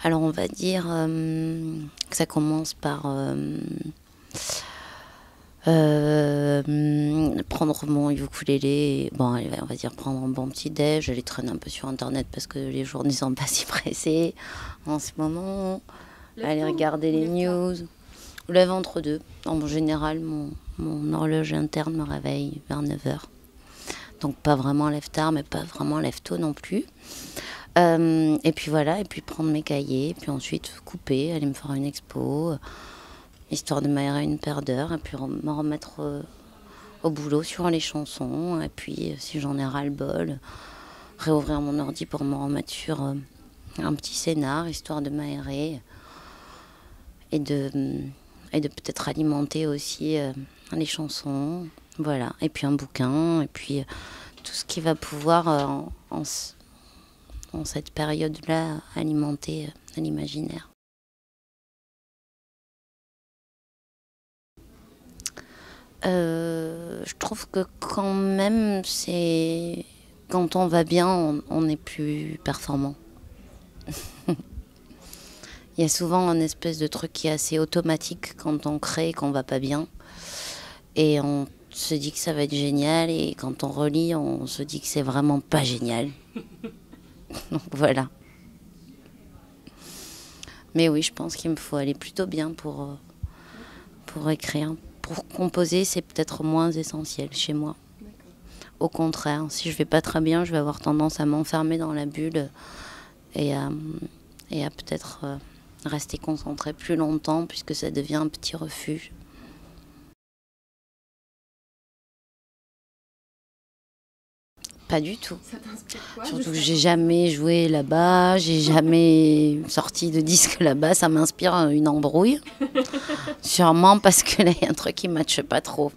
Alors on va dire que ça commence par prendre mon ukulélé, bon allez, on va dire prendre un bon petit déj, aller traîner un peu sur internet parce que les journées sont pas si pressées en ce moment, aller regarder les news, ou lève entre deux. En général mon horloge interne me réveille vers 9h. Donc pas vraiment lève tard mais pas vraiment lève tôt non plus. Et puis voilà, et puis prendre mes cahiers, et puis ensuite couper, aller me faire une expo, histoire de m'aérer une paire d'heures, et puis me remettre au boulot sur les chansons, et puis si j'en ai ras-le-bol, réouvrir mon ordi pour me remettre sur un petit scénar, histoire de m'aérer, et de peut-être alimenter aussi les chansons, voilà, et puis un bouquin, et puis tout ce qui va pouvoir en cette période-là, alimenter l'imaginaire. Je trouve que quand même, c'est quand on va bien, on est plus performant. Il y a souvent un espèce de truc qui est assez automatique quand on crée et qu'on va pas bien. Et on se dit que ça va être génial, et quand on relit, on se dit que c'est vraiment pas génial. Donc voilà. Mais oui, je pense qu'il me faut aller plutôt bien pour écrire. Pour composer, c'est peut-être moins essentiel chez moi. Au contraire, si je vais pas très bien, je vais avoir tendance à m'enfermer dans la bulle et à peut-être rester concentrée plus longtemps, puisque ça devient un petit refuge. Pas du tout. Ça t'inspire quoi? Surtout que j'ai jamais joué là-bas, j'ai jamais sorti de disque là-bas, ça m'inspire une embrouille. Sûrement parce que là, il y a un truc qui ne matche pas trop.